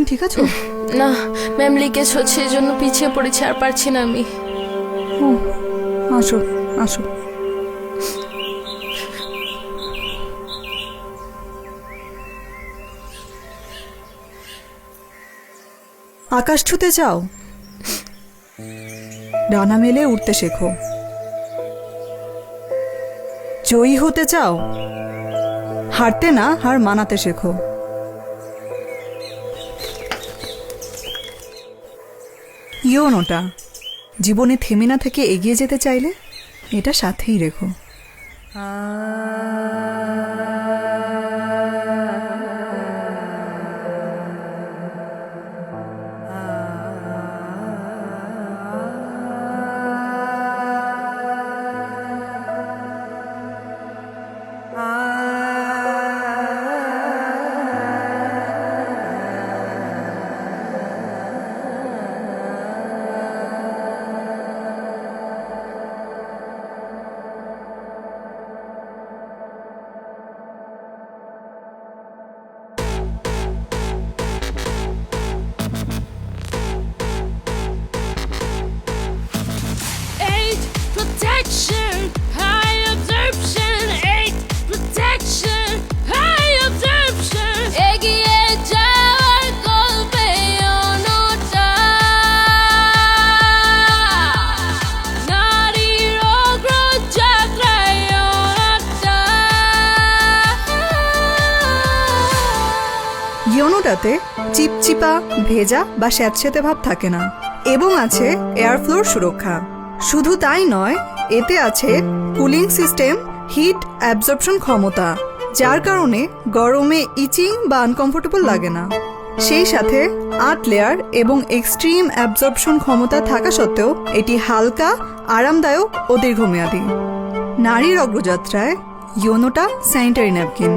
ঠিক আছো? না ম্যাম, লিকেজ হচ্ছে, এই জন্য পিছিয়ে পড়েছি, আর পারছি না আমি। ও আসো আসো। আকাশ ছুতে চাও? ডানা মেলে উঠতে শেখো। জয়ী হতে চাও? হারতে না হার মানাতে শেখো। ইয়োনোটা, জীবনে থেমে না থেকে এগিয়ে যেতে চাইলে এটা সাথেই রেখো। Eight protection, high absorption. Eight protection, high absorption. এগিয়ে যাওয়ার গল্পে অনটা, নারীর অগ্রযাত্রায় অনটা। ইয়োনোটাতে চিপচিপা, ভেজা বা স্যাঁতস্যাঁতে ভাব থাকে না এবং আছে এয়ার ফ্লোর সুরক্ষা। শুধু তাই নয়, এতে আছে কুলিং সিস্টেম, হিট অ্যাবজর্পশন ক্ষমতা, যার কারণে গরমে ইচিং বা আনকমফোর্টেবল লাগে না। সেই সাথে 8 লেয়ার এবং এক্সট্রিম অ্যাবজর্পশন ক্ষমতা থাকা সত্ত্বেও এটি হালকা, আরামদায়ক ও দীর্ঘমেয়াদী। নারীর অগ্রযাত্রায় ইয়োনোটা স্যানিটারি ন্যাপকিন।